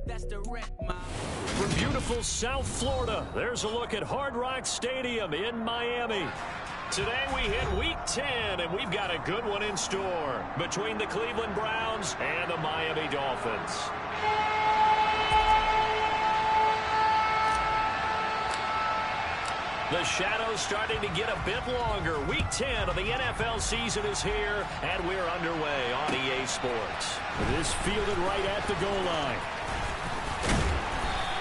That's direct, Mom. From beautiful South Florida, there's a look at Hard Rock Stadium in Miami. Today we hit Week 10, and we've got a good one in store between the Cleveland Browns and the Miami Dolphins. The shadow's starting to get a bit longer. Week 10 of the NFL season is here, and we're underway on EA Sports. This fielded right at the goal line.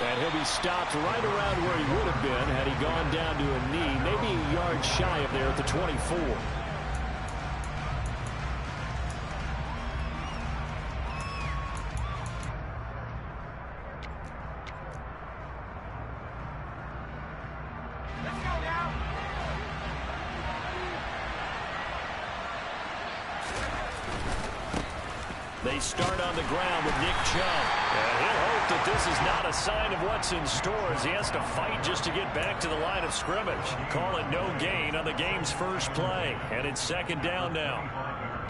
And he'll be stopped right around where he would have been had he gone down to a knee, maybe a yard shy of there at the 24. They start on the ground with Nick Chubb. And he'll hope that this is not a sign of what's in store as he has to fight just to get back to the line of scrimmage. Call it no gain on the game's first play. And it's second down now.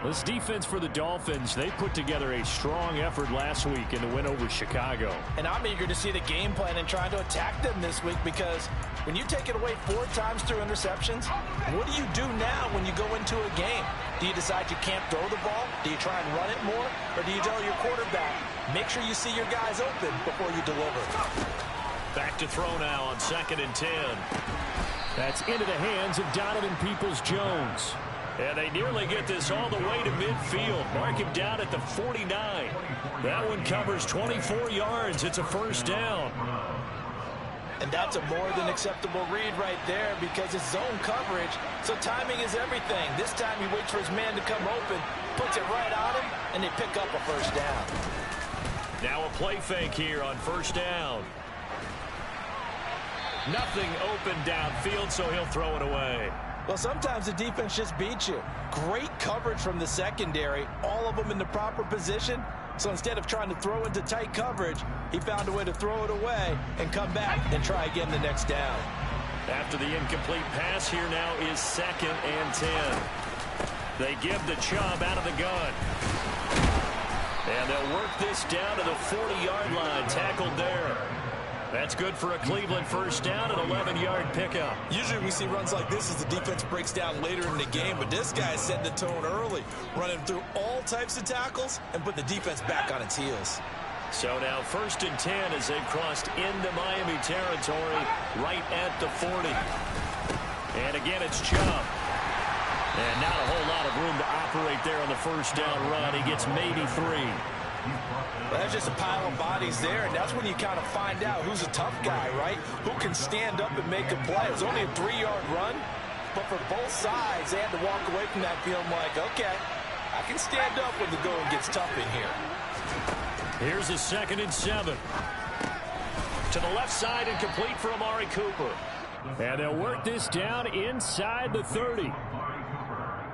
This defense for the Dolphins, they put together a strong effort last week in the win over Chicago. And I'm eager to see the game plan and trying to attack them this week, because when you take it away 4 times through interceptions, what do you do now when you go into a game? Do you decide you can't throw the ball? Do you try and run it more? Or do you tell your quarterback, make sure you see your guys open before you deliver? Back to throw now on 2nd and 10. That's into the hands of Donovan Peoples-Jones. And they nearly get this all the way to midfield. Mark him down at the 49. That one covers 24 yards. It's a first down. And that's a more than acceptable read right there, because it's zone coverage, so timing is everything. This time he waits for his man to come open, puts it right on him, and they pick up a first down. Now a play fake here on first down. Nothing open downfield, so he'll throw it away. Well, sometimes the defense just beats you. Great coverage from the secondary, all of them in the proper position. So instead of trying to throw into tight coverage, he found a way to throw it away and come back and try again the next down. After the incomplete pass, here now is 2nd and 10. They give the Chubb out of the gun. And they'll work this down to the 40-yard line, tackled there. That's good for a Cleveland first down, an 11-yard pickup. Usually we see runs like this as the defense breaks down later in the game, but this guy is setting the tone early, running through all types of tackles and put the defense back on its heels. So now 1st and 10 as they've crossed into Miami territory right at the 40. And again, it's Chubb. And not a whole lot of room to operate there on the first down run. He gets maybe 3. Well, that's just a pile of bodies there, and that's when you kind of find out who's a tough guy, right? Who can stand up and make a play. It was only a 3-yard run, but for both sides, they had to walk away from that feeling like, okay, I can stand up when the going gets tough in here. Here's a 2nd and 7. To the left side and complete for Amari Cooper. And they'll work this down inside the 30.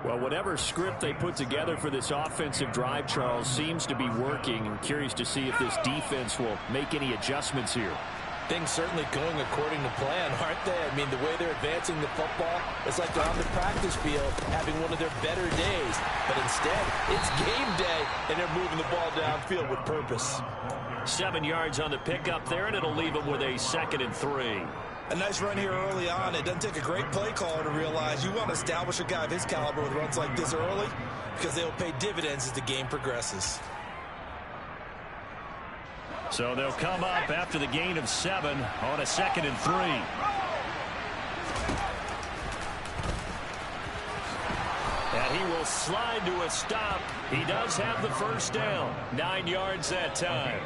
Well, whatever script they put together for this offensive drive, Charles, seems to be working. I'm curious to see if this defense will make any adjustments here. Things certainly going according to plan, aren't they? I mean, the way they're advancing the football, it's like they're on the practice field having one of their better days. But instead, it's game day, and they're moving the ball downfield with purpose. 7 yards on the pickup there, and it'll leave them with a 2nd and 3. A nice run here early on. It doesn't take a great play caller to realize you want to establish a guy of his caliber with runs like this early, because they'll pay dividends as the game progresses. So they'll come up after the gain of 7 on a 2nd and 3. And he will slide to a stop. He does have the first down. 9 yards that time.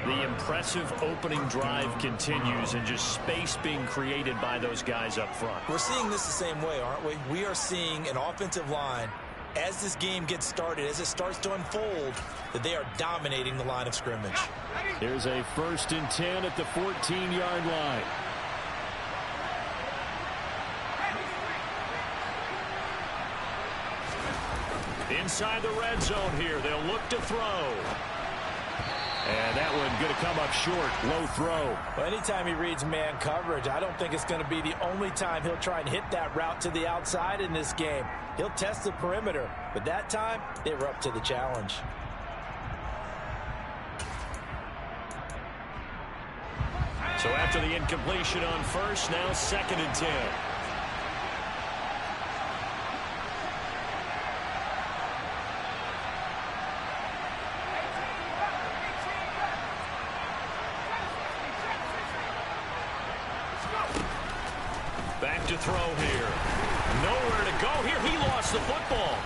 The impressive opening drive continues, and just space being created by those guys up front. We're seeing this the same way, aren't we? We are seeing an offensive line, as this game gets started, as it starts to unfold, that they are dominating the line of scrimmage. Here's a 1st and 10 at the 14-yard line. Inside the red zone here, they'll look to throw. And that one going to come up short. Low throw. Well, anytime he reads man coverage, I don't think it's going to be the only time he'll try and hit that route to the outside in this game. He'll test the perimeter, but that time they were up to the challenge. So after the incompletion on first, now 2nd and 10. Back to throw here. Nowhere to go here. He lost the football.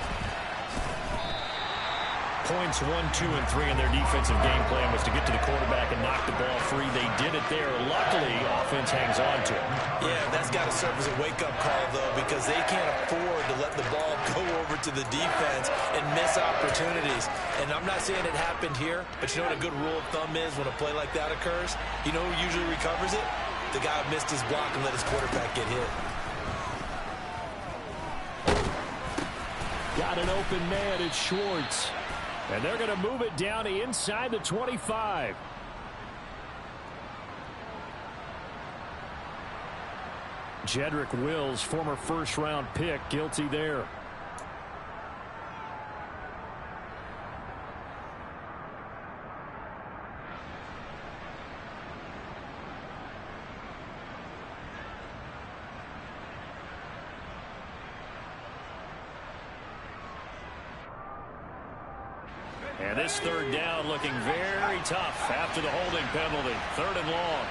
Points 1, 2, and 3 in their defensive game plan was to get to the quarterback and knock the ball free. They did it there. Luckily, offense hangs on to it. Yeah, that's got to serve as a wake-up call, though, because they can't afford to let the ball go over to the defense and miss opportunities. And I'm not saying it happened here, but you know what a good rule of thumb is when a play like that occurs? You know who usually recovers it? The guy who missed his block and let his quarterback get hit. Got an open man. It's Schwartz. And they're going to move it down inside the 25. Jedrick Wills, former first-round pick, guilty there. And this 3rd down looking very tough after the holding penalty. 3rd and long.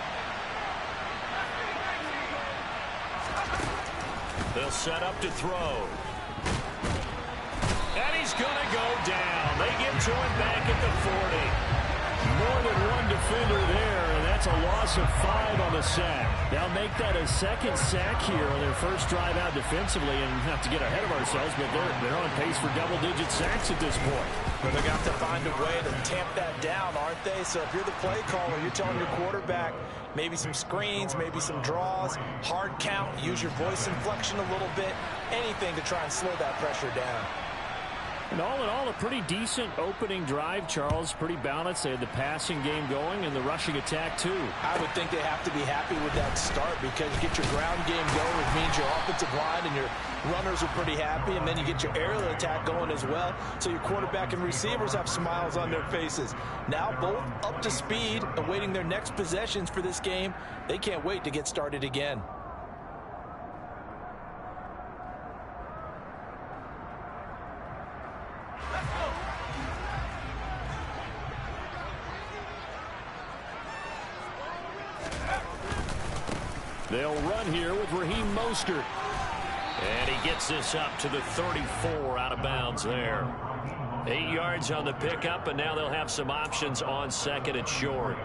They'll set up to throw. And he's going to go down. They get to him back at the 40. More than one defender there, and that's a loss of 5 on the sack. They'll make that a 2nd sack here on their first drive out defensively, and not to get ahead of ourselves, but they're on pace for double-digit sacks at this point. But they're going to have to find a way to tamp that down, aren't they? So if you're the play caller, you're telling your quarterback maybe some screens, maybe some draws, hard count, use your voice inflection a little bit, anything to try and slow that pressure down. And all in all, a pretty decent opening drive, Charles. Pretty balanced. They had the passing game going and the rushing attack, too. I would think they have to be happy with that start because you get your ground game going, which means your offensive line and your runners are pretty happy, and then you get your aerial attack going as well, so your quarterback and receivers have smiles on their faces. Now both up to speed, awaiting their next possessions for this game. They can't wait to get started again. They'll run here with Raheem Mostert. And he gets this up to the 34 out of bounds there. 8 yards on the pickup, and now they'll have some options on 2nd and short.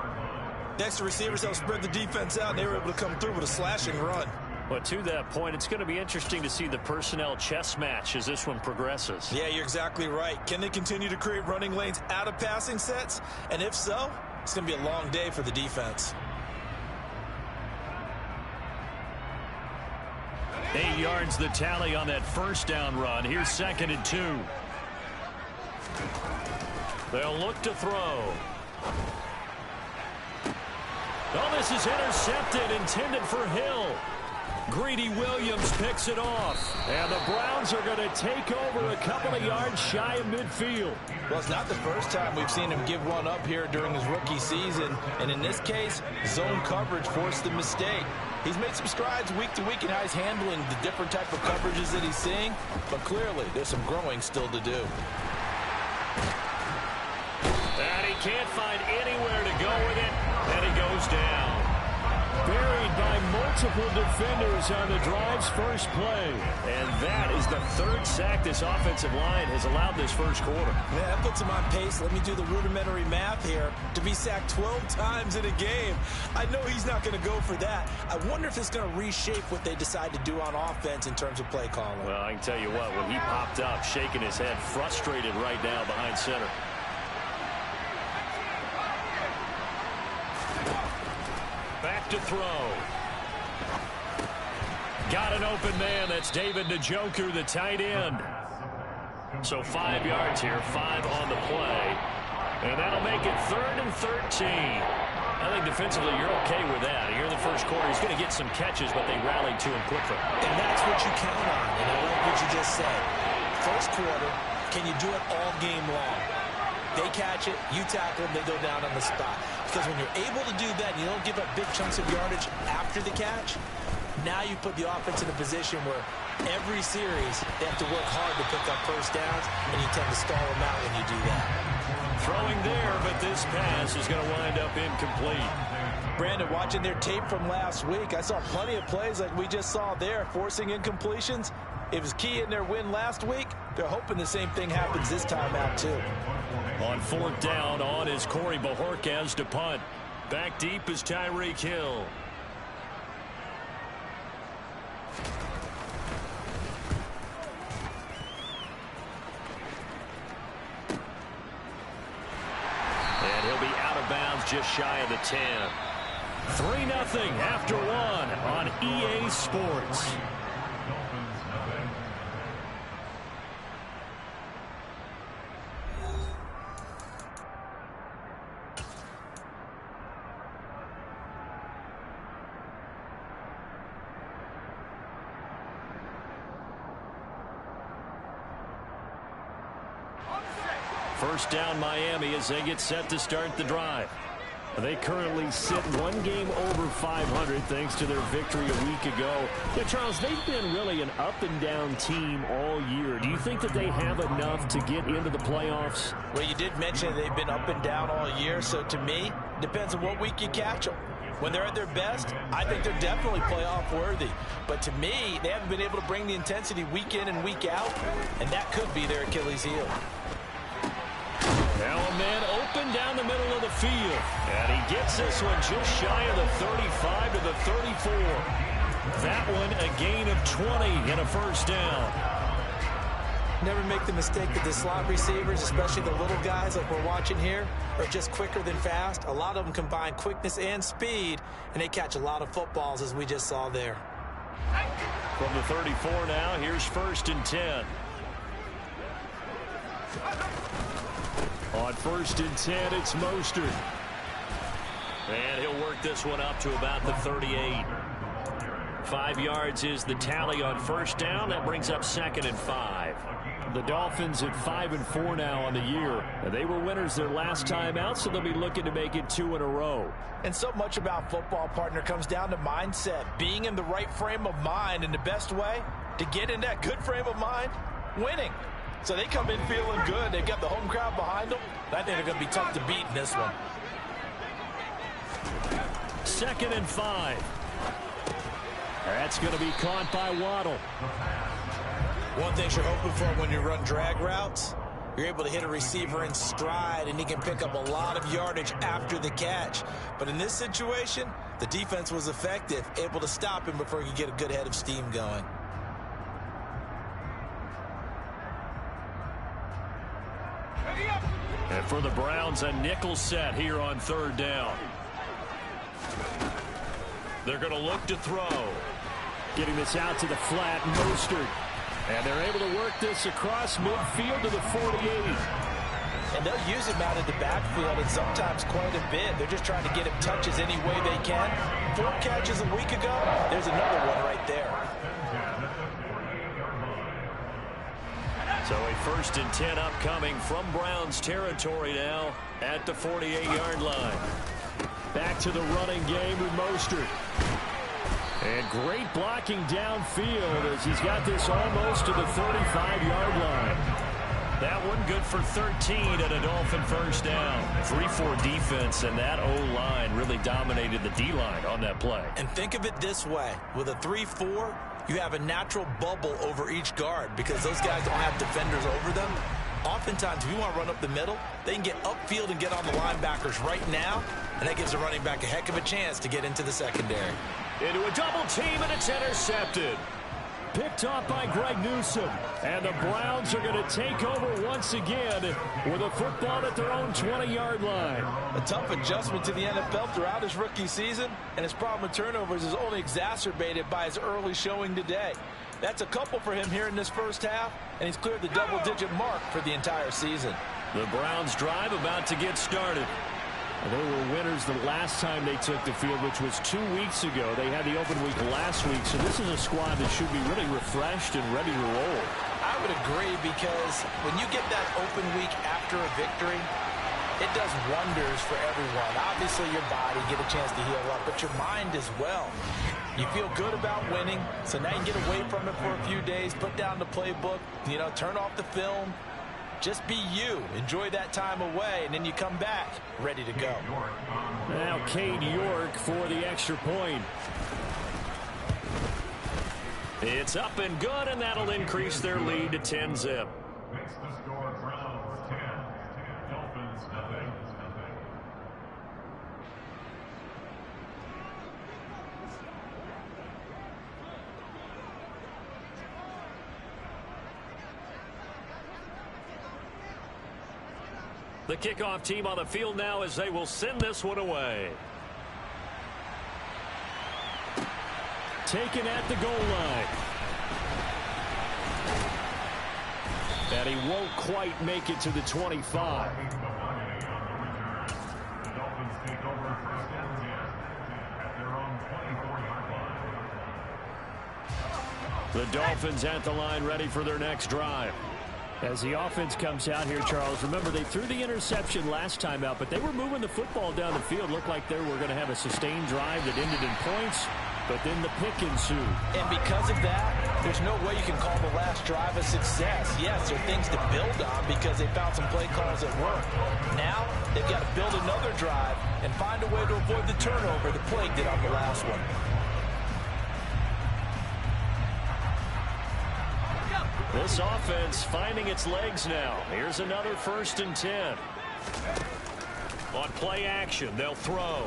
Next to receivers, they'll spread the defense out, and they were able to come through with a slashing run. But to that point, it's going to be interesting to see the personnel chess match as this one progresses. Yeah, you're exactly right. Can they continue to create running lanes out of passing sets? And if so, it's going to be a long day for the defense. 8 yards the tally on that first down run. Here's 2nd and 2. They'll look to throw. Oh, this is intercepted, intended for Hill. Greedy Williams picks it off. And the Browns are going to take over a couple of yards shy of midfield. Well, it's not the first time we've seen him give one up here during his rookie season. And in this case, zone coverage forced the mistake. He's made some strides week to week in how he's handling the different type of coverages that he's seeing. But clearly, there's some growing still to do. And he can't find anywhere to go with it. And he goes down. Buried by multiple defenders on the drive's first play. And that is the 3rd sack this offensive line has allowed this first quarter. Yeah, that puts him on pace. Let me do the rudimentary math here. To be sacked 12 times in a game, I know he's not going to go for that. I wonder if it's going to reshape what they decide to do on offense in terms of play calling. Well, I can tell you what, when he popped up, shaking his head, frustrated right now behind center. Back to throw. Got an open man. That's David Njoku, the tight end. So 5 yards here, 5 on the play. And that'll make it 3rd and 13. I think defensively you're okay with that. Here in the first quarter, he's going to get some catches, but they rallied to him quickly. And that's what you count on. And I like what you just said. First quarter, can you do it all game long? They catch it, you tackle them, they go down on the spot. Because when you're able to do that, you don't give up big chunks of yardage after the catch, now you put the offense in a position where every series they have to work hard to pick up first downs, and you tend to stall them out when you do that. Throwing there, but this pass is going to wind up incomplete. Brandon, watching their tape from last week, I saw plenty of plays like we just saw there, forcing incompletions. It was key in their win last week. They're hoping the same thing happens this time out, too. On fourth down, on is Corey Bajorquez to punt. Back deep is Tyreek Hill. And he'll be out of bounds just shy of the 10. 3-0 after one on EA Sports. First down Miami as they get set to start the drive. They currently sit one game over 500 thanks to their victory a week ago. Yeah, Charles, they've been really an up-and-down team all year. Do you think that they have enough to get into the playoffs? Well, you did mention they've been up and down all year, so to me, depends on what week you catch them. When they're at their best, I think they're definitely playoff worthy. But to me, they haven't been able to bring the intensity week in and week out, and that could be their Achilles heel. Now a man open down the middle of the field. And he gets this one just shy of the 35 to the 34. That one a gain of 20 and a first down. Never make the mistake that the slot receivers, especially the little guys like we're watching here, are just quicker than fast. A lot of them combine quickness and speed, and they catch a lot of footballs, as we just saw there. From the 34 now, here's 1st and 10. On 1st and 10, it's Mostert. And he'll work this one up to about the 38. 5 yards is the tally on first down. That brings up 2nd and 5. The Dolphins at 5-4 now on the year. And they were winners their last time out, so they'll be looking to make it 2 in a row. And so much about football, partner, comes down to mindset. Being in the right frame of mind, and the best way to get in that good frame of mind, winning. So they come in feeling good. They've got the home crowd behind them. I think they're going to be tough to beat in this one. 2nd and 5. That's going to be caught by Waddle. One thing you're hoping for when you run drag routes, you're able to hit a receiver in stride, and he can pick up a lot of yardage after the catch. But in this situation, the defense was effective, able to stop him before he could get a good head of steam going. And for the Browns, a nickel set here on 3rd down. They're going to look to throw. Getting this out to the flat, Mostert. And they're able to work this across midfield to the 48. And they'll use him out of the backfield, and sometimes quite a bit. They're just trying to get him touches any way they can. 4 catches a week ago. There's another one right there. So a 1st and 10 upcoming from Browns territory now at the 48-yard line. Back to the running game with Mostert. And great blocking downfield as he's got this almost to the 35-yard line. That one good for 13 and a Dolphin first down. 3-4 defense, and that O-line really dominated the D-line on that play. And think of it this way. With a 3-4, you have a natural bubble over each guard because those guys don't have defenders over them. Oftentimes, if you want to run up the middle, they can get upfield and get on the linebackers right now, and that gives the running back a heck of a chance to get into the secondary. Into a double team, and it's intercepted. Picked off by Greg Newsome. And the Browns are going to take over once again with a football at their own 20-yard line. A tough adjustment to the NFL throughout his rookie season, and his problem with turnovers is only exacerbated by his early showing today. That's a couple for him here in this first half, and he's cleared the double-digit mark for the entire season. The Browns drive about to get started. They were winners the last time they took the field, which was 2 weeks ago. They had the open week last week, so this is a squad that should be really refreshed and ready to roll. I would agree, because when you get that open week after after a victory, it does wonders for everyone. Obviously, your body get a chance to heal up, but your mind as well. You feel good about winning, so now you can get away from it for a few days, put down the playbook, turn off the film. Just be you. Enjoy that time away, and then you come back ready to go. Now Cade York for the extra point. It's up and good, and that'll increase their lead to 10-zip. Makes the score Browns 10, Dolphins nothing. The kickoff team on the field now as they will send this one away. Taken at the goal line. And he won't quite make it to the 25. The Dolphins take over first and 10 at their own 24-yard line. The Dolphins at the line ready for their next drive. As the offense comes out here, Charles, remember they threw the interception last time out, but they were moving the football down the field. Looked like they were going to have a sustained drive that ended in points, but then the pick ensued. And because of that, there's no way you can call the last drive a success. Yes, there are things to build on because they found some play calls that work. Now, they've got to build another drive and find a way to avoid the turnover that plagued it on the last one. This offense finding its legs now. Here's another 1st and 10. On play action, they'll throw.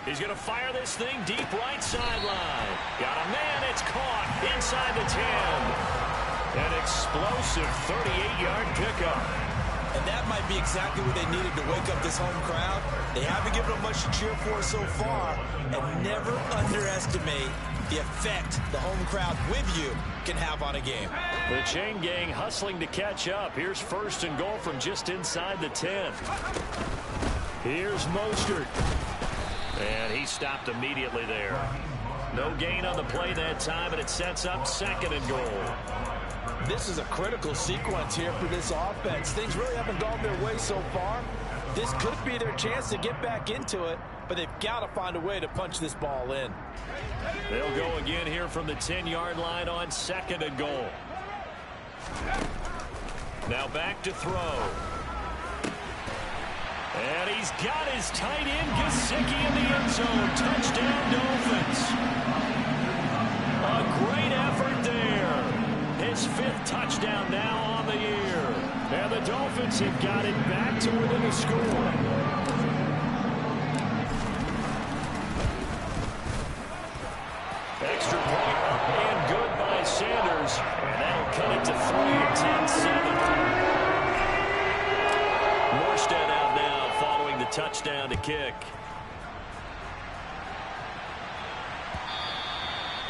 He's going to fire this thing deep right sideline. Got a man, it's caught inside the 10. An explosive 38-yard pickup. And that might be exactly what they needed to wake up this home crowd. They haven't given them much to cheer for so far. And never underestimate the effect the home crowd with you can have on a game. The chain gang hustling to catch up. Here's 1st and goal from just inside the 10. Here's Mostert. And he stopped immediately there. No gain on the play that time, and it sets up 2nd and goal. This is a critical sequence here for this offense. Things really haven't gone their way so far. This could be their chance to get back into it, but they've got to find a way to punch this ball in. They'll go again here from the 10-yard line on 2nd and goal. Now back to throw. And he's got his tight end, Gesicki, in the end zone. Touchdown, Dolphins. A great effort there. His 5th touchdown now on the year. And the Dolphins have got it back to within a score. Extra point up and good by Sanders. And that'll cut it to 3-10-7. Morstead out now following the touchdown to kick.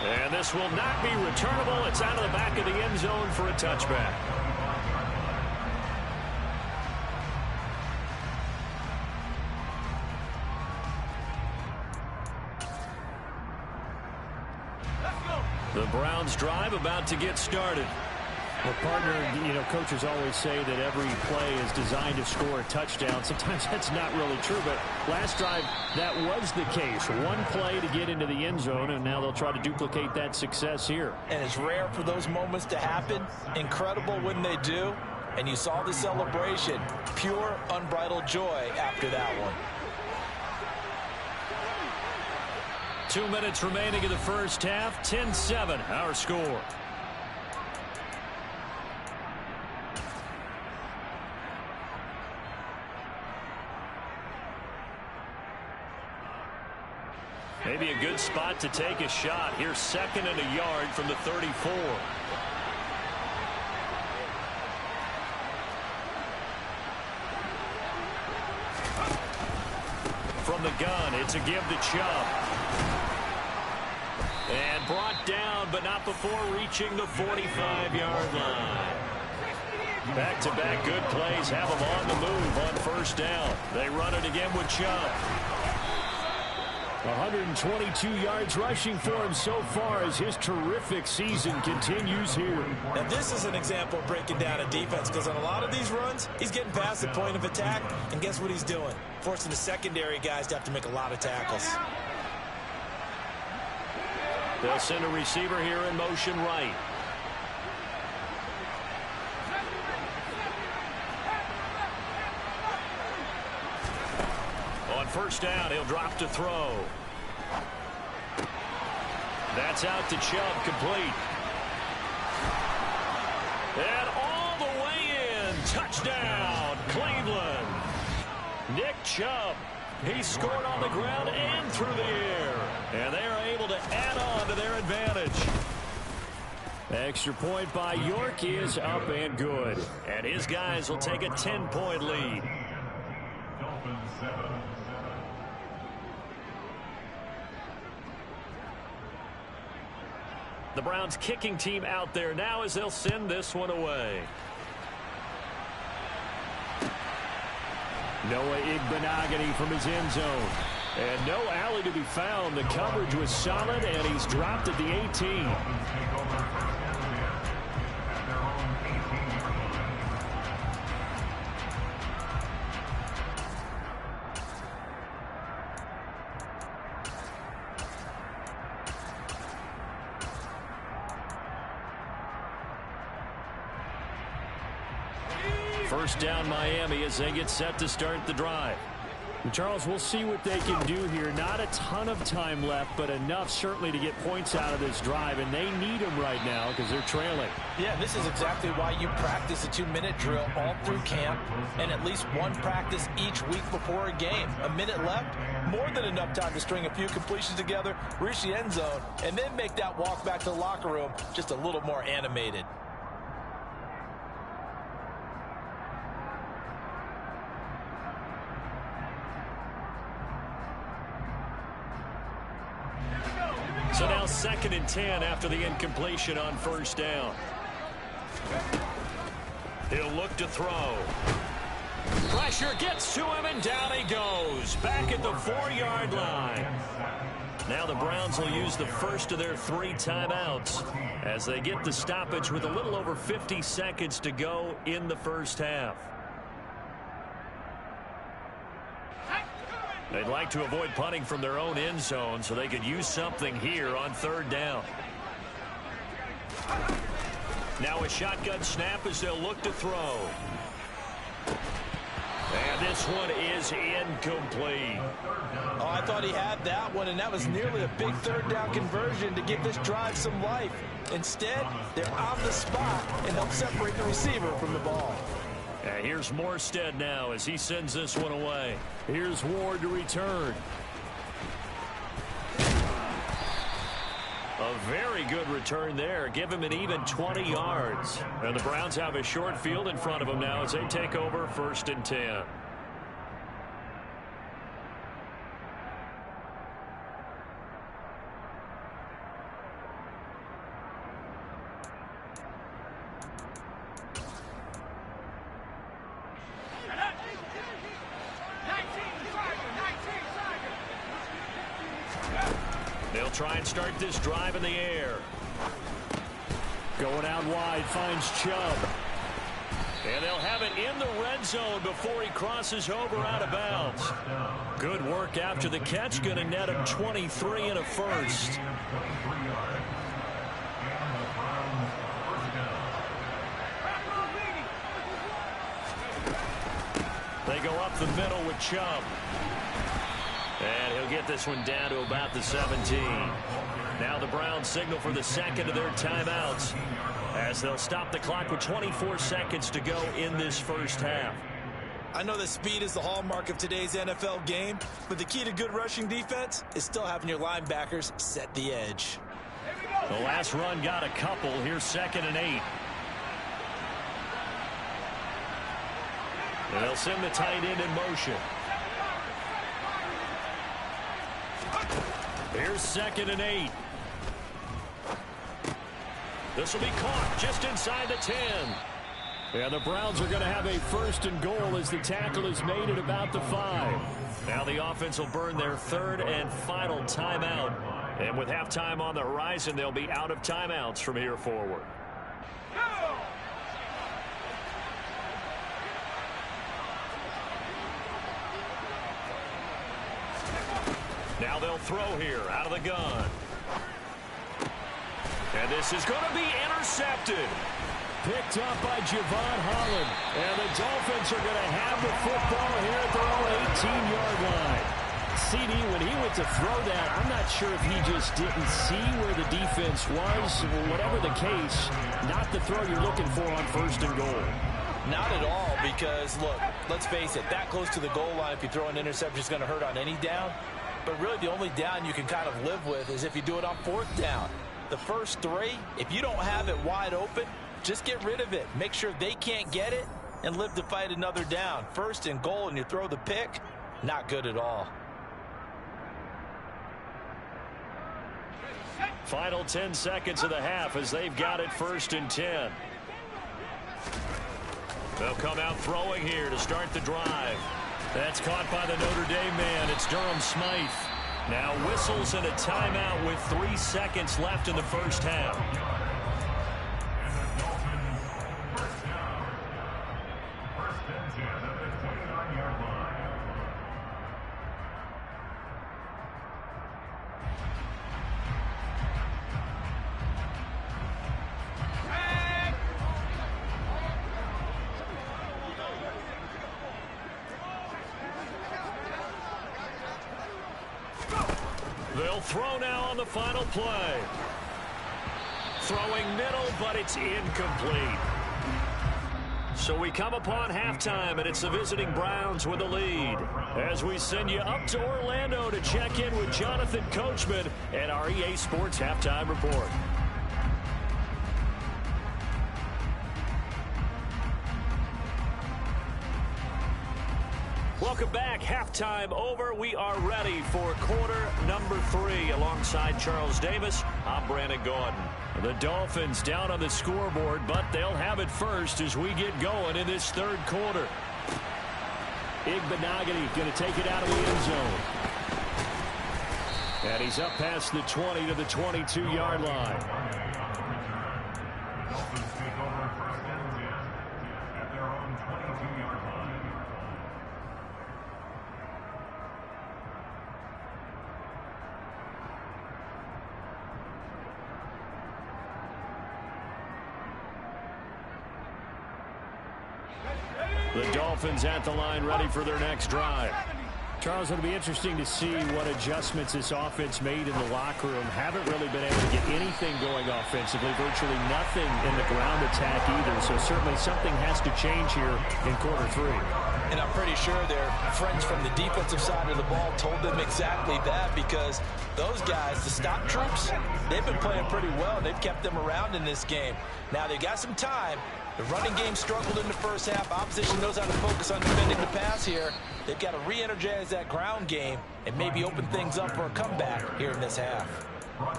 And this will not be returnable. It's out of the back of the end zone for a touchback. The Browns drive about to get started. Well, partner, coaches always say that every play is designed to score a touchdown. Sometimes that's not really true, but last drive, that was the case. One play to get into the end zone, and now they'll try to duplicate that success here. And it's rare for those moments to happen. Incredible when they do. And you saw the celebration. Pure, unbridled joy after that one. 2 minutes remaining in the first half. 10-7, our score. Maybe a good spot to take a shot. Here's 2nd and a yard from the 34. From the gun, it's a give to Chubb. And brought down, but not before reaching the 45-yard line. Back-to-back good plays have them on the move on 1st down. They run it again with Chubb. 122 yards rushing for him so far as his terrific season continues here. Now, this is an example of breaking down a defense, because on a lot of these runs, he's getting past the point of attack, and guess what he's doing? Forcing the secondary guys to have to make a lot of tackles. They'll send a receiver here in motion right. On first down, he'll drop to throw. That's out to Chubb, complete. And all the way in. Touchdown, Cleveland. Nick Chubb. He scored on the ground and through the air. And they are able to add on to their advantage. Extra point by York is up and good. And his guys will take a 10-point lead. Dolphins 7. The Browns kicking team out there now as they'll send this one away. Noah Igbenogany from his end zone. And no alley to be found. The coverage was solid, and he's dropped at the 18. Dolphins take over first and 10 at their own 18-yard line. First down Miami as they get set to start the drive. And Charles, we'll see what they can do here. Not a ton of time left, but enough certainly to get points out of this drive, and they need them right now because they're trailing. Yeah, this is exactly why you practice a 2-minute drill all through camp and at least one practice each week before a game. A minute left, more than enough time to string a few completions together, reach the end zone, and then make that walk back to the locker room just a little more animated. So now 2nd and 10 after the incompletion on first down. He'll look to throw. Pressure gets to him, and down he goes. Back at the 4-yard line. Now the Browns will use the first of their 3 timeouts as they get the stoppage with a little over 50 seconds to go in the first half. They'd like to avoid punting from their own end zone so they could use something here on 3rd down. Now a shotgun snap as they'll look to throw. And this one is incomplete. Oh, I thought he had that one, and that was nearly a big 3rd down conversion to give this drive some life. Instead, they're on the spot and help separate the receiver from the ball. And here's Morstead now as he sends this one away. Here's Ward to return. A very good return there. Give him an even 20 yards. And the Browns have a short field in front of them now as they take over 1st and 10. They'll try and start this drive in the air. Going out wide, finds Chubb. And they'll have it in the red zone before he crosses over out of bounds. Good work after the catch. Going to net him 23 and a first. They go up the middle with Chubb. And he'll get this one down to about the 17. Now the Browns signal for the 2nd of their timeouts as they'll stop the clock with 24 seconds to go in this first half. I know that speed is the hallmark of today's NFL game, but the key to good rushing defense is still having your linebackers set the edge. The last run got a couple. Here's 2nd and 8. And they'll send the tight end in motion. Here's 2nd and 8. This will be caught just inside the 10. Yeah, the Browns are going to have a 1st and goal as the tackle is made at about the 5. Now the the offense will burn their third and final timeout. And with halftime on the horizon, they'll be out of timeouts from here forward. Now they'll throw here out of the gun. And this is going to be intercepted. Picked up by Javon Holland. And the Dolphins are going to have the football here at their own 18-yard line. CD, when he went to throw that, I'm not sure if he just didn't see where the defense was. Whatever the case, not the throw you're looking for on first and goal. Not at all, because, look, let's face it, that close to the goal line, if you throw an interception, is going to hurt on any down. But really, the only down you can kind of live with is if you do it on fourth down. The first three, if you don't have it wide open, just get rid of it. Make sure they can't get it and live to fight another down. First and goal, and you throw the pick, not good at all. Final 10 seconds of the half as they've got it first and 10. They'll come out throwing here to start the drive. That's caught by the Notre Dame man. It's Durham Smythe. Now whistles and a timeout with 3 seconds left in the first half. They'll throw now on the final play. Throwing middle, but it's incomplete. So we come upon halftime, and it's the visiting Browns with the lead. As we send you up to Orlando to check in with Jonathan Coachman and our EA Sports Halftime Report. Welcome back. Halftime over. We are ready for quarter number 3. Alongside Charles Davis, I'm Brandon Gordon. The Dolphins down on the scoreboard, but they'll have it first as we get going in this third quarter. Igbenogany going to take it out of the end zone. And he's up past the 20 to the 22-yard line. Dolphins take over first and 10 at their own 22-yard line. The Dolphins at the line, ready for their next drive. Charles, it'll be interesting to see what adjustments this offense made in the locker room. Haven't really been able to get anything going offensively, virtually nothing in the ground attack either. So certainly something has to change here in quarter 3. And I'm pretty sure their friends from the defensive side of the ball told them exactly that, because those guys, the stop troops, they've been playing pretty well. They've kept them around in this game. Now they've got some time. The running game struggled in the first half. Opposition knows how to focus on defending the pass here. They've got to re-energize that ground game and maybe open things up for a comeback here in this half.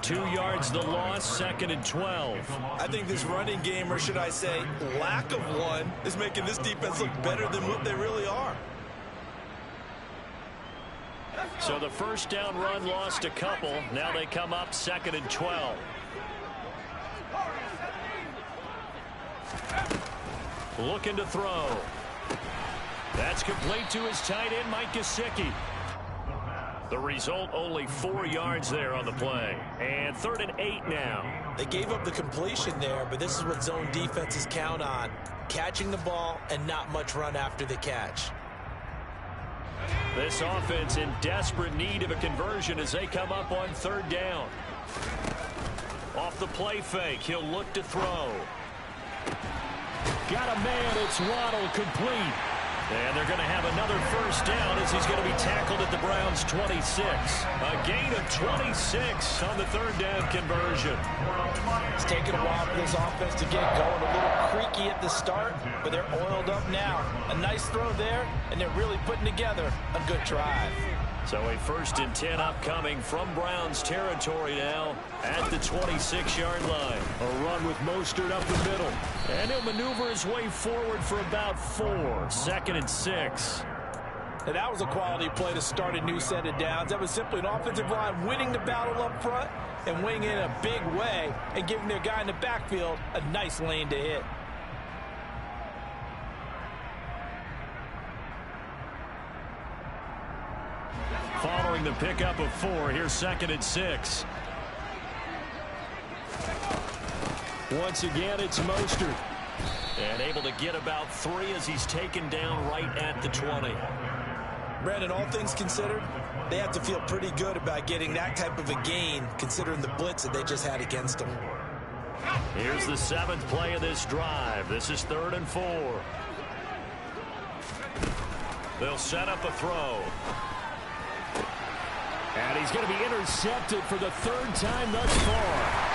2 yards the loss, second and 12. I think this running game, or should I say lack of one, is making this defense look better than what they really are. So the first down run lost a couple. Now they come up second and 12. Looking to throw. That's complete to his tight end, Mike Gesicki. The result, only 4 yards there on the play. And 3rd and 8 now. They gave up the completion there, but this is what zone defenses count on. Catching the ball and not much run after the catch. This offense in desperate need of a conversion as they come up on 3rd down. Off the play fake, he'll look to throw. Got a man, it's Waddle, complete. And they're going to have another first down as he's going to be tackled at the Browns' 26. A gain of 26 on the 3rd down conversion. It's taken a while for this offense to get going. A little creaky at the start, but they're oiled up now. A nice throw there, and they're really putting together a good drive. So a 1st and 10 upcoming from Browns territory now at the 26-yard line. A run with Mostert up the middle. And he'll maneuver his way forward for about 4. 2nd and 6. And that was a quality play to start a new set of downs. That was simply an offensive line winning the battle up front and winning it in a big way and giving their guy in the backfield a nice lane to hit. Following the pickup of 4, here's 2nd and 6. Once again, it's Mostert. And able to get about 3 as he's taken down right at the 20. Brandon, all things considered, they have to feel pretty good about getting that type of a gain considering the blitz that they just had against them. Here's the 7th play of this drive. This is 3rd and 4. They'll set up a throw. And he's going to be intercepted for the 3rd time thus far.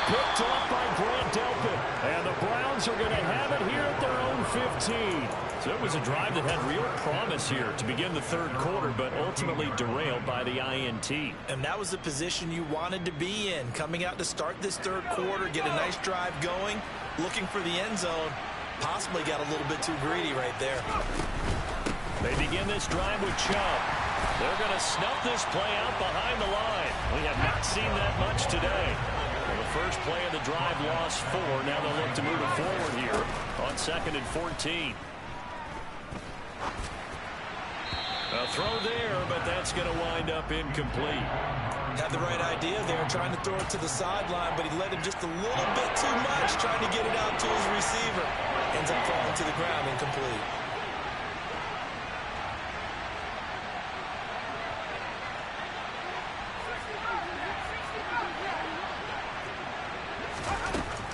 Picked off by Grant Delpit. And the Browns are going to have it here at their own 15. So it was a drive that had real promise here to begin the 3rd quarter, but ultimately derailed by the INT. And that was the position you wanted to be in. Coming out to start this 3rd quarter, get a nice drive going, looking for the end zone. Possibly got a little bit too greedy right there. They begin this drive with Chubb. They're going to snuff this play out behind the line. We have not seen that much today. Well, the first play of the drive lost 4. Now they'll look to move it forward here on 2nd and 14. A throw there, but that's going to wind up incomplete. Had the right idea there, trying to throw it to the sideline, but he let him just a little bit too much, trying to get it out to his receiver. Ends up falling to the ground, incomplete.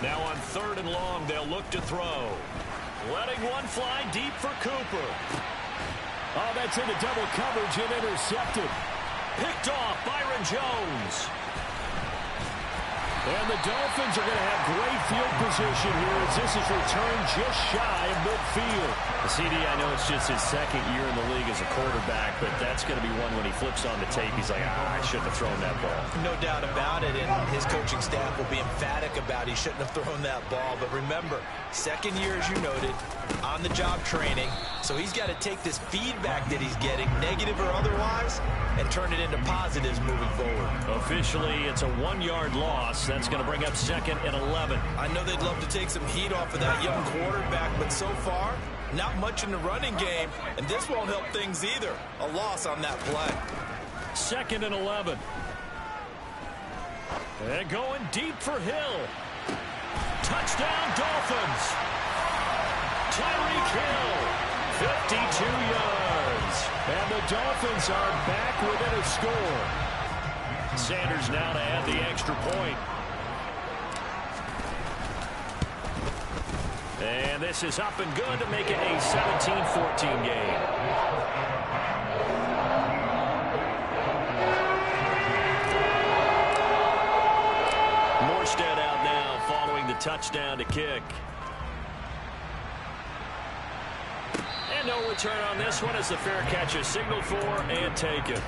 Now on 3rd and long, they'll look to throw. Letting one fly deep for Cooper. Oh, that's into double coverage and intercepted. Picked off Byron Jones. And the Dolphins are going to have great field position here as this is returned just shy of midfield. CD, I know it's just his 2nd year in the league as a quarterback, but that's going to be one when he flips on the tape. He's like, I shouldn't have thrown that ball. No doubt about it, and his coaching staff will be emphatic about he shouldn't have thrown that ball. But remember, 2nd year, as you noted, on-the-job training. So he's got to take this feedback that he's getting, negative or otherwise, and turn it into positives moving forward. Officially, it's a 1-yard loss. That's going to bring up 2nd and 11. I know they'd love to take some heat off of that young quarterback, but so far, not much in the running game, and this won't help things either. A loss on that play. 2nd and 11. And going deep for Hill. Touchdown, Dolphins. Tyreek Hill, 52 yards. And the Dolphins are back within a score. Sanders now to add the extra point. And this is up and good to make it a 17-14 game. Morstead out now following the touchdown to kick. And no return on this one as the fair catch is signaled for and taken.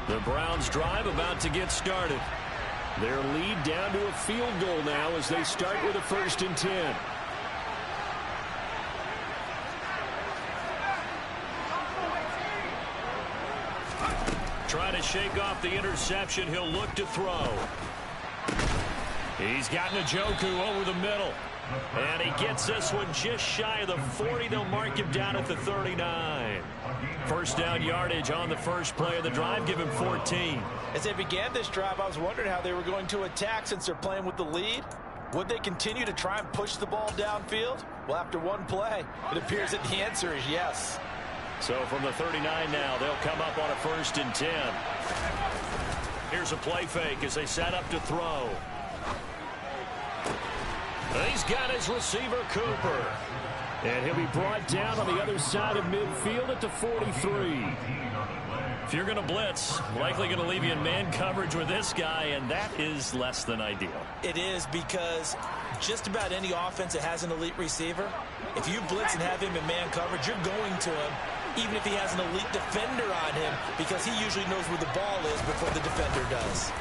The Browns drive about to get started. Their lead down to a field goal now as they start with a 1st and 10. Trying to shake off the interception. He'll look to throw. He's got Njoku over the middle. And he gets this one just shy of the 40. They'll mark him down at the 39. First down yardage on the first play of the drive. Give him 14. As they began this drive, I was wondering how they were going to attack since they're playing with the lead. Would they continue to try and push the ball downfield? Well, after one play, it appears that the answer is yes. So from the 39 now, they'll come up on a 1st and 10. Here's a play fake as they set up to throw. He's got his receiver, Cooper. And he'll be brought down on the other side of midfield at the 43. If you're going to blitz, likely going to leave you in man coverage with this guy, and that is less than ideal. It is, because just about any offense that has an elite receiver, if you blitz and have him in man coverage, you're going to him, even if he has an elite defender on him, because he usually knows where the ball is before the defender does.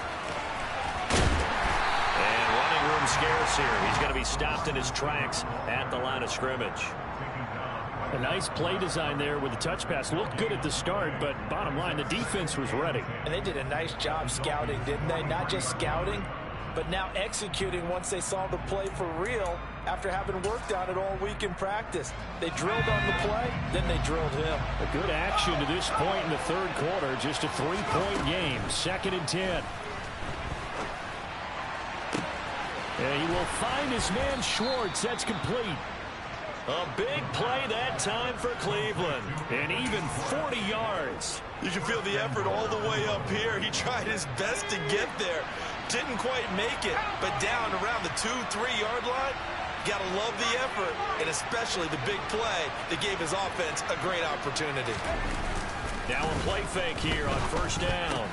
scarce here. He's going to be stopped in his tracks at the line of scrimmage. A nice play design there with the touch pass. Looked good at the start, but bottom line, the defense was ready. And they did a nice job scouting, didn't they? Not just scouting, but now executing once they saw the play for real after having worked on it all week in practice. They drilled on the play, then they drilled him. A good action to this point in the third quarter. Just a 3-point game. 2nd and 10. And he will find his man Schwartz. That's complete. A big play that time for Cleveland. And even 40 yards. You can feel the effort all the way up here. He tried his best to get there. Didn't quite make it, but down around the 2-3-yard line, got to love the effort, and especially the big play that gave his offense a great opportunity. Now a play fake here on 1st down.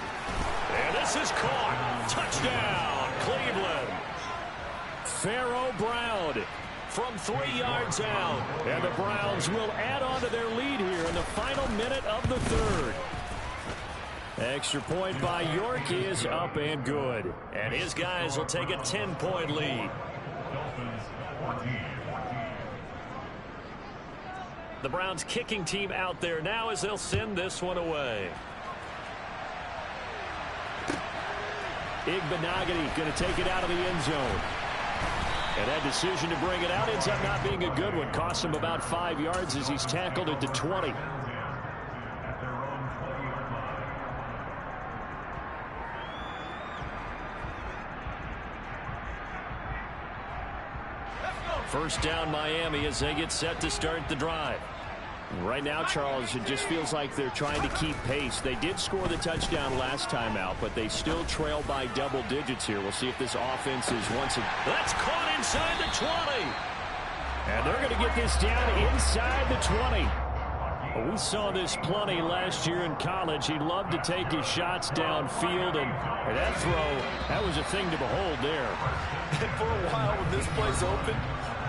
And this is caught. Touchdown, Cleveland. Pharaoh Brown From 3 yards out. And the Browns will add on to their lead here in the final minute of the third. Extra point by York is up and good. And his guys will take a 10-point lead. Dolphins 14. The Browns kicking team out there now as they'll send this one away. Igbenogany going to take it out of the end zone. And that decision to bring it out ends up not being a good one. Costs him about 5 yards as he's tackled at the 20. At their own 20-yard line. First down Miami as they get set to start the drive. Right now, Charles, it just feels like they're trying to keep pace. They did score the touchdown last time out, but they still trail by double digits here. We'll see if this offense is once again. That's caught inside the 20. And they're going to get this down inside the 20. We saw this plenty last year in college. He loved to take his shots downfield, and that throw, that was a thing to behold there. And for a while when this place opened,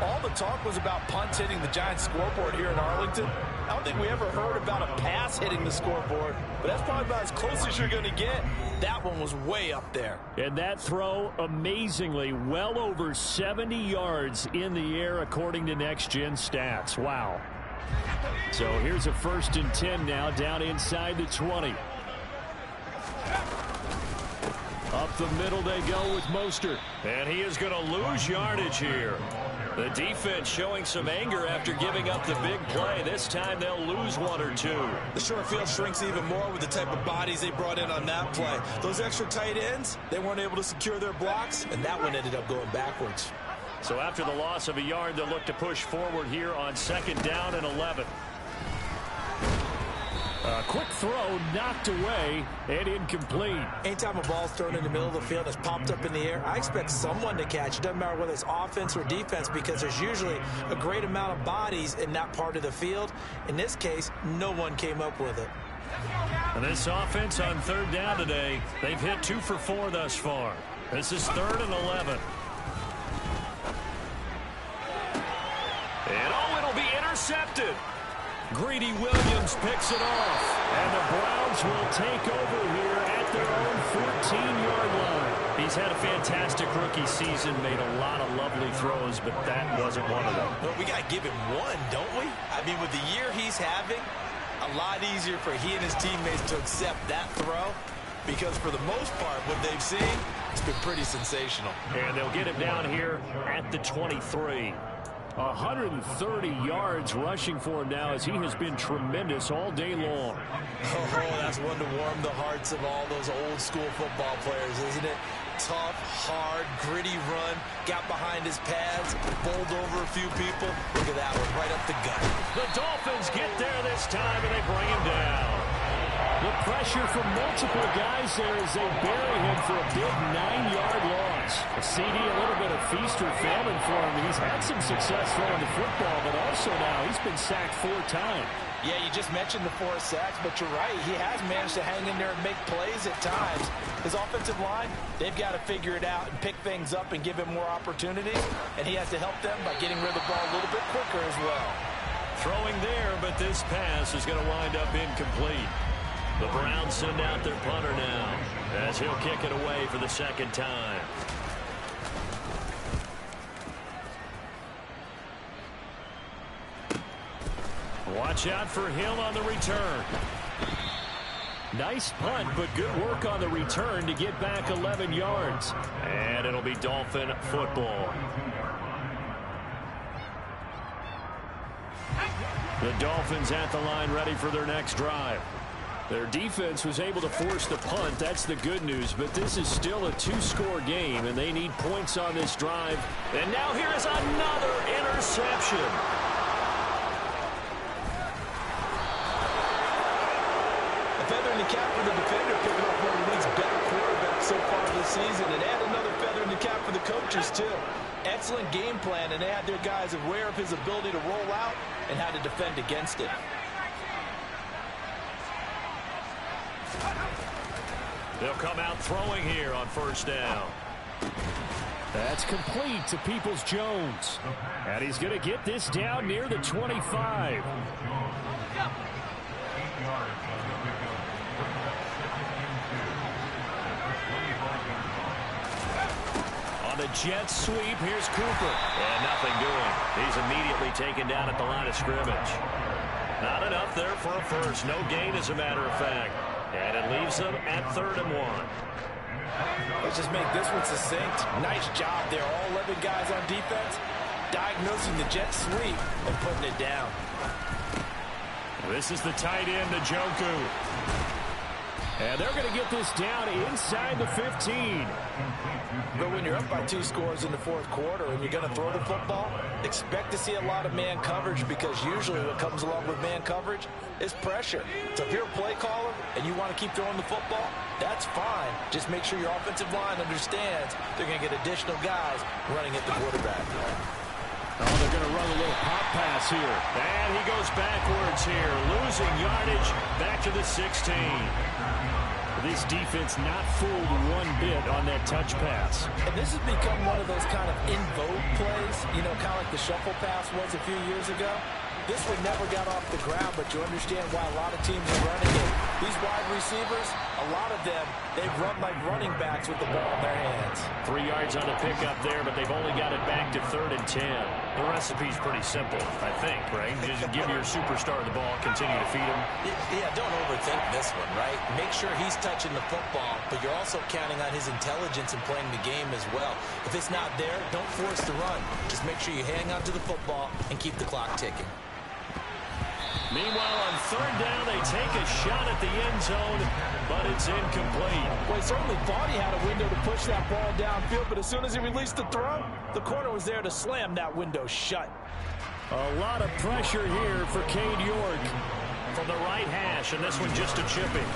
all the talk was about punts hitting the Giants scoreboard here in Arlington. I don't think we ever heard about a pass hitting the scoreboard, but that's probably about as close as you're going to get. That one was way up there. And that throw, amazingly, well over 70 yards in the air, according to Next Gen Stats. Wow. So here's a 1st and 10 now, down inside the 20. Up the middle they go with Mostert. And he is going to lose yardage here. The defense showing some anger after giving up the big play. This time they'll lose 1 or 2. The short field shrinks even more with the type of bodies they brought in on that play. Those extra tight ends, they weren't able to secure their blocks, and that one ended up going backwards. So after the loss of a yard, they'll look to push forward here on 2nd down and 11. A quick throw knocked away and incomplete. Anytime a ball's thrown in the middle of the field, it's popped up in the air, I expect someone to catch. It doesn't matter whether it's offense or defense, because there's usually a great amount of bodies in that part of the field. In this case, no one came up with it. And this offense on 3rd down today, they've hit 2 for 4 thus far. This is 3rd and 11. And it'll be intercepted. Greedy Williams picks it off. And the Browns will take over here at their own 14-yard line. He's had a fantastic rookie season, made a lot of lovely throws, but that wasn't one of them. Well, we got to give him one, don't we? I mean, with the year he's having, a lot easier for he and his teammates to accept that throw, because for the most part, what they've seen, it's been pretty sensational. And they'll get him down here at the 23. 130 yards rushing for him now, as he has been tremendous all day long. Oh, that's one to warm the hearts of all those old school football players, isn't it? Tough, hard, gritty run, got behind his pads, bowled over a few people. Look at that one, right up the gut. The Dolphins get there this time, and they bring him down. The pressure from multiple guys there as they bury him for a big 9-yard loss. A CD, a little bit of feast or famine for him. He's had some success throwing the football, but also now he's been sacked 4 times. Yeah, you just mentioned the 4 sacks, but you're right. He has managed to hang in there and make plays at times. His offensive line, they've got to figure it out and pick things up and give him more opportunities, and he has to help them by getting rid of the ball a little bit quicker as well. Throwing there, but this pass is going to wind up incomplete. The Browns send out their punter now as he'll kick it away for the 2nd time. Watch out for Hill on the return. Nice punt, but good work on the return to get back 11 yards. And it'll be Dolphin football. The Dolphins at the line ready for their next drive. Their defense was able to force the punt. That's the good news. But this is still a two-score game, and they need points on this drive. And now here is another interception. A feather in the cap for the defender, picking up one of the league's better quarterbacks so far this season. And add another feather in the cap for the coaches, too. Excellent game plan, and they had their guys aware of his ability to roll out and how to defend against it. They'll come out throwing here on first down. That's complete to Peoples-Jones. And he's going to get this down near the 25. On the jet sweep, here's Cooper. And nothing doing. He's immediately taken down at the line of scrimmage. Not enough there for a first. No gain, as a matter of fact. And it leaves them at 3rd and 1. Let's just make this one succinct. Nice job there. All 11 guys on defense diagnosing the jet sweep and putting it down. This is the tight end, Njoku. And they're going to get this down inside the 15. But when you're up by 2 scores in the 4th quarter and you're going to throw the football, expect to see a lot of man coverage, because usually what comes along with man coverage is pressure. So if you're a play caller and you want to keep throwing the football, that's fine. Just make sure your offensive line understands they're going to get additional guys running at the quarterback. Oh, they're going to run a little pop pass here. And he goes backwards here, losing yardage back to the 16. This defense not fooled one bit on that touch pass. And this has become one of those kind of in vogue plays, you know, kind of like the shuffle pass was a few years ago. This one never got off the ground, but you understand why a lot of teams are running it. These wide receivers, a lot of them, they run like running backs with the ball in their hands. 3 yards on the pickup there, but they've only got it back to 3rd and 10. The recipe's pretty simple, I think, right? Just give your superstar the ball, continue to feed him. Yeah, don't overthink this one, right? Make sure he's touching the football, but you're also counting on his intelligence and playing the game as well. If it's not there, don't force the run. Just make sure you hang on to the football and keep the clock ticking. Meanwhile, on 3rd down, they take a shot at the end zone, but it's incomplete. Well, he certainly thought he had a window to push that ball downfield, but as soon as he released the throw, the corner was there to slam that window shut. A lot of pressure here for Cade York. From the right hash, and this one just a chipping.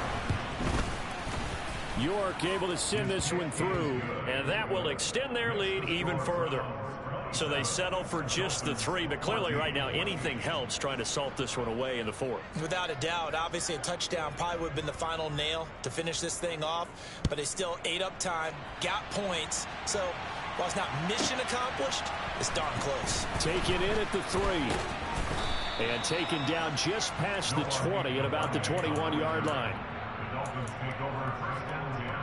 York able to send this one through, and that will extend their lead even further. So they settle for just the 3, but clearly right now anything helps trying to salt this one away in the 4th. Without a doubt, obviously a touchdown probably would have been the final nail to finish this thing off, but they still ate up time, got points. So while it's not mission accomplished, it's darn close. Taken in at the 3. And taken down just past the 20 at about the 21-yard line. The Dolphins take over 1st and 10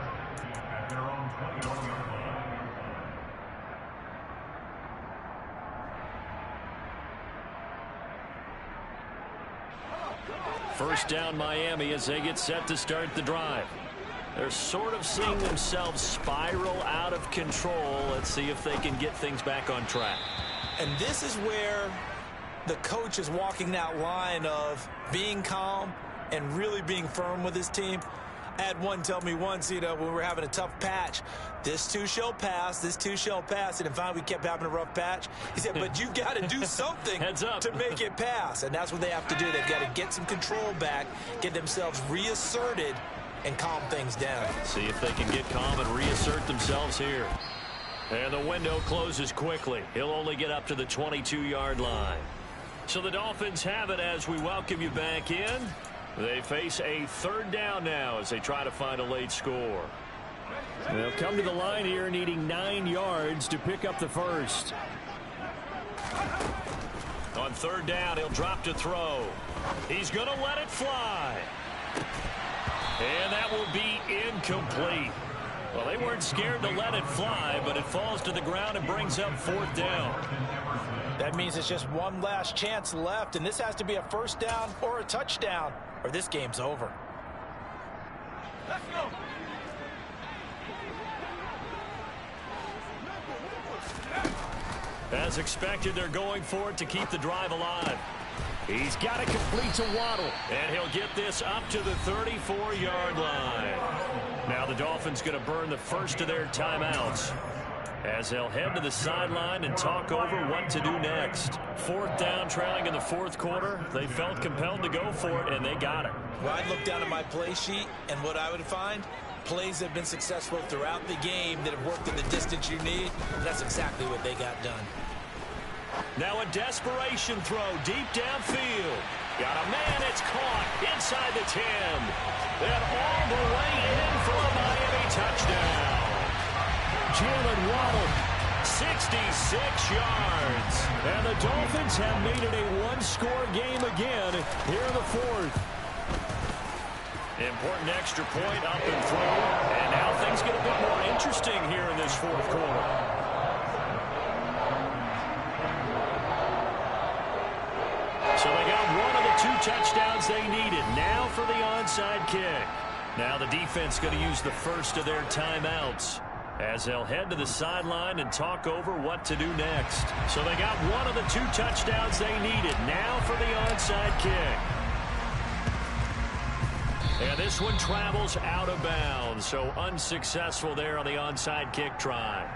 at their own 21-yard line. First down Miami as they get set to start the drive. They're sort of seeing themselves spiral out of control. Let's see if they can get things back on track. And this is where the coach is walking that line of being calm and really being firm with his team. I had one tell me once, you know, when we were having a tough patch, this too shall pass, this too shall pass. And finally we kept having a rough patch. He said, but you got to do something to make it pass. And that's what they have to do. They've got to get some control back, get themselves reasserted, and calm things down. See if they can get calm and reassert themselves here. And the window closes quickly. He'll only get up to the 22-yard line. So the Dolphins have it as we welcome you back in. They face a 3rd down now as they try to find a late score. They'll come to the line here needing 9 yards to pick up the first. On 3rd down, he'll drop to throw. He's going to let it fly. And that will be incomplete. Well, they weren't scared to let it fly, but it falls to the ground and brings up 4th down. That means it's just one last chance left, and this has to be a first down or a touchdown, or this game's over. Let's go. As expected, they're going for it to keep the drive alive. He's got it complete to Waddle. And he'll get this up to the 34-yard line. Now the Dolphins going to burn the first of their timeouts as they'll head to the sideline and talk over what to do next. Fourth down, trailing in the fourth quarter. They felt compelled to go for it, and they got it. Well, I'd look down at my play sheet, and what I would find, plays that have been successful throughout the game that have worked in the distance you need. That's exactly what they got done. Now a desperation throw deep downfield. Got a man, it's caught inside the 10. And all the way in for a Miami touchdown. Jalen Waddle, 66 yards. and the Dolphins have made it a one-score game again here in the fourth. Important extra point up and through. And now things get a bit more interesting here in this fourth quarter. So they got one of the two touchdowns they needed. Now for the onside kick. Now the defense going to use the first of their timeouts as they'll head to the sideline and talk over what to do next. So they got one of the two touchdowns they needed. Now for the onside kick. And this one travels out of bounds, so unsuccessful there on the onside kick try.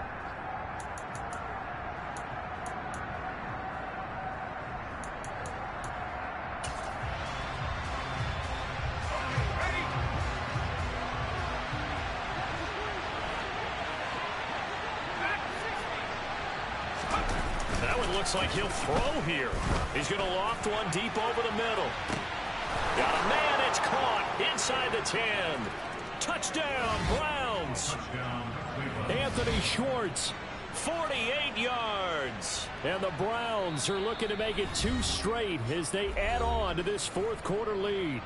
That one looks like he'll throw here. He's going to loft one deep over the middle. Got a man, it's caught inside the 10. Touchdown, Browns. Anthony Schwartz. 48 yards. And the Browns are looking to make it two straight as they add on to this fourth quarter lead.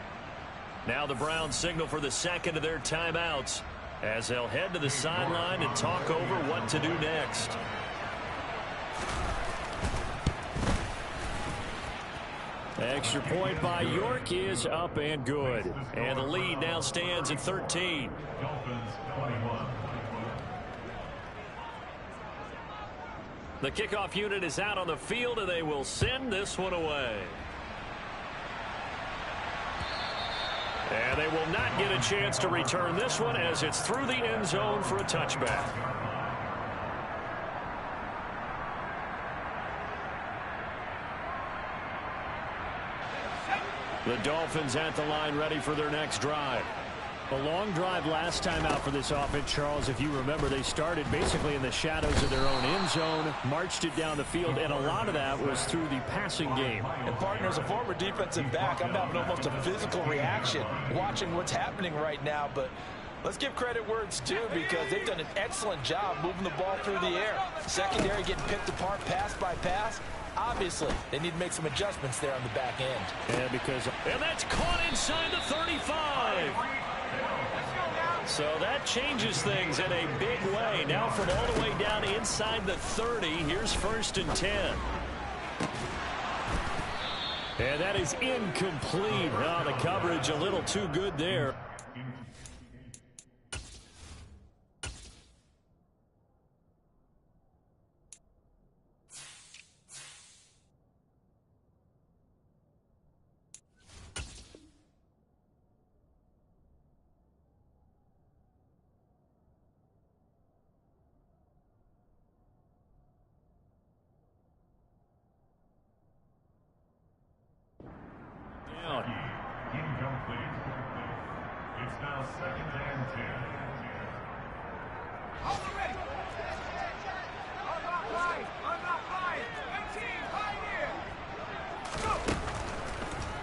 Now the Browns signal for the second of their timeouts as they'll head to the sideline and talk over what to do next. Extra point by York is up and good. And the lead now stands at 13. Dolphins 21. The kickoff unit is out on the field, and they will send this one away. And they will not get a chance to return this one as it's through the end zone for a touchback. The Dolphins at the line ready for their next drive. A long drive last time out for this offense, Charles. If you remember, they started basically in the shadows of their own end zone, marched it down the field, and a lot of that was through the passing game. And, partner, as a former defensive back, I'm having almost a physical reaction watching what's happening right now. But let's give credit where it's due because they've done an excellent job moving the ball through the air. Secondary getting picked apart pass by pass. Obviously, they need to make some adjustments there on the back end. And that's caught inside the 35. So that changes things in a big way. Now from all the way down inside the 30, here's 1st and 10. And that is incomplete. Oh, the coverage a little too good there. Incomplete. It's now 2nd and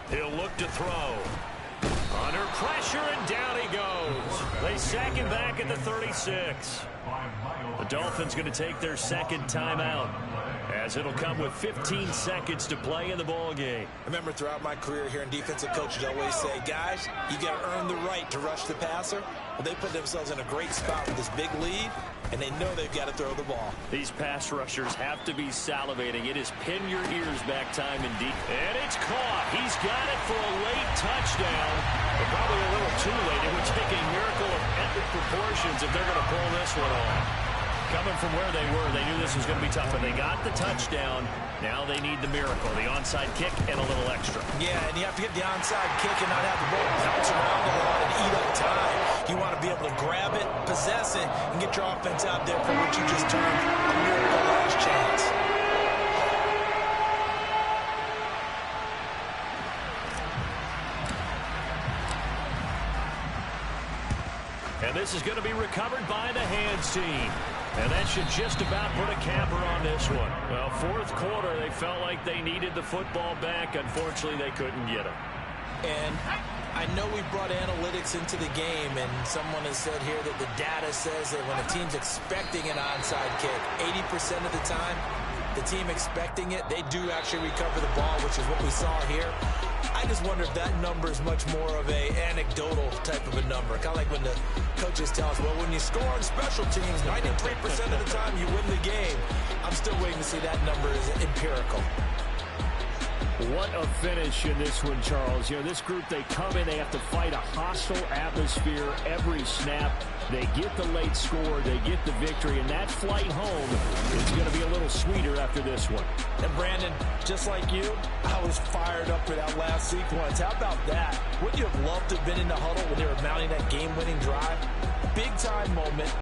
10. He'll look to throw. Under pressure, and down he goes. They sack him back at the 36. The Dolphins going to take their second timeout. as it'll come with 15 seconds to play in the ball game. I remember throughout my career here in defensive coaches always say, guys, you got to earn the right to rush the passer. Well, they put themselves in a great spot with this big lead, and they know they've got to throw the ball. These pass rushers have to be salivating. It is pin your ears back time in deep. And it's caught. He's got it for a late touchdown. But probably a little too late. It would take a miracle of epic proportions if they're going to pull this one off. Coming from where they were, they knew this was going to be tough, but they got the touchdown. Now they need the miracle, the onside kick and a little extra. Yeah, and you have to get the onside kick and not have the ball bounce around a lot and eat up time. You want to be able to grab it, possess it, and get your offense out there for what you just termed a miracle last chance. And this is going to be recovered by the hands team. And that should just about put a capper on this one. Well, fourth quarter, they felt like they needed the football back. Unfortunately, they couldn't get it. And I know we brought analytics into the game, and someone has said here that the data says that when a team's expecting an onside kick, 80% of the time, the team expecting it, they do actually recover the ball, which is what we saw here. I just wonder if that number is much more of a anecdotal type of a number. Kind of like when the coaches tell us, well, when you score on special teams, 93% of the time you win the game. I'm still waiting to see that number is empirical. What a finish in this one, Charles. You know, this group, they come in, they have to fight a hostile atmosphere every snap. They get the late score, they get the victory, and that flight home is going to be a little sweeter after this one. And Brandon, just like you, I was fired up for that last sequence. How about that? Wouldn't you have loved to have been in the huddle when they were mounting that game-winning drive? Big-time moment.